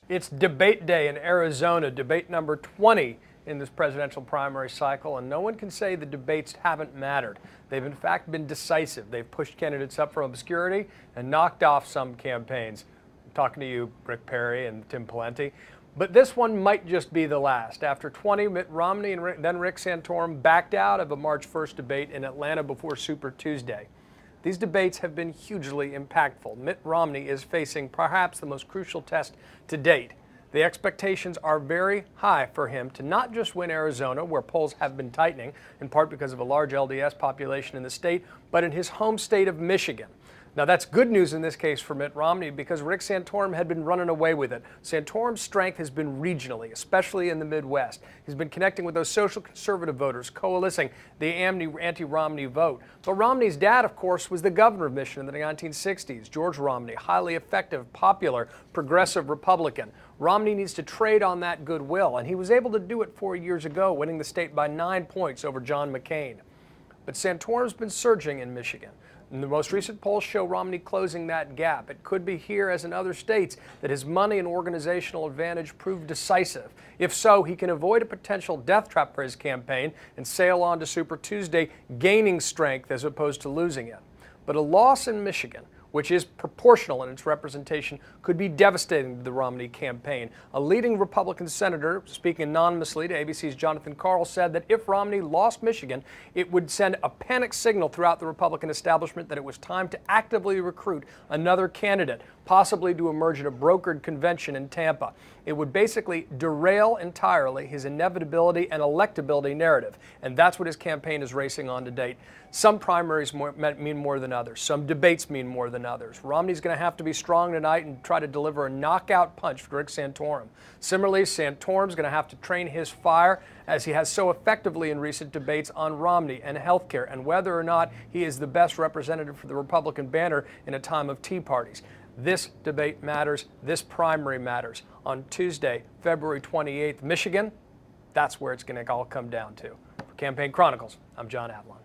It's debate day in Arizona, debate number 20 in this presidential primary cycle, and no one can say the debates haven't mattered. They've in fact been decisive. They've pushed candidates up from obscurity and knocked off some campaigns. I'm talking to you, Rick Perry and Tim Pawlenty. But this one might just be the last. After 20, Mitt Romney and then Rick Santorum backed out of a March 1st debate in Atlanta before Super Tuesday. These debates have been hugely impactful. Mitt Romney is facing perhaps the most crucial test to date. The expectations are very high for him to not just win Arizona, where polls have been tightening, in part because of a large LDS population in the state, but in his home state of Michigan. Now, that's good news in this case for Mitt Romney because Rick Santorum had been running away with it. Santorum's strength has been regionally, especially in the Midwest. He's been connecting with those social conservative voters, coalescing the anti-Romney vote. But Romney's dad, of course, was the governor of Michigan in the 1960s, George Romney, highly effective, popular, progressive Republican. Romney needs to trade on that goodwill, and he was able to do it 4 years ago, winning the state by 9 points over John McCain. But Santorum's been surging in Michigan. And the most recent polls show Romney closing that gap. It could be here, as in other states, that his money and organizational advantage prove decisive. If so, he can avoid a potential death trap for his campaign and sail on to Super Tuesday, gaining strength as opposed to losing it. But a loss in Michigan, which is proportional in its representation, could be devastating to the Romney campaign. A leading Republican senator, speaking anonymously to ABC's Jonathan Karl, said that if Romney lost Michigan, it would send a panic signal throughout the Republican establishment that it was time to actively recruit another candidate, possibly to emerge at a brokered convention in Tampa. It would basically derail entirely his inevitability and electability narrative, and that's what his campaign is racing on to date. Some primaries mean more than others. Some debates mean more than others. Romney's going to have to be strong tonight and try to deliver a knockout punch for Rick Santorum. Similarly, Santorum's going to have to train his fire, as he has so effectively in recent debates, on Romney and health care and whether or not he is the best representative for the Republican banner in a time of Tea Parties. This debate matters. This primary matters. On Tuesday, February 28th, Michigan, that's where it's going to all come down to. For Campaign Chronicles, I'm John Avlon.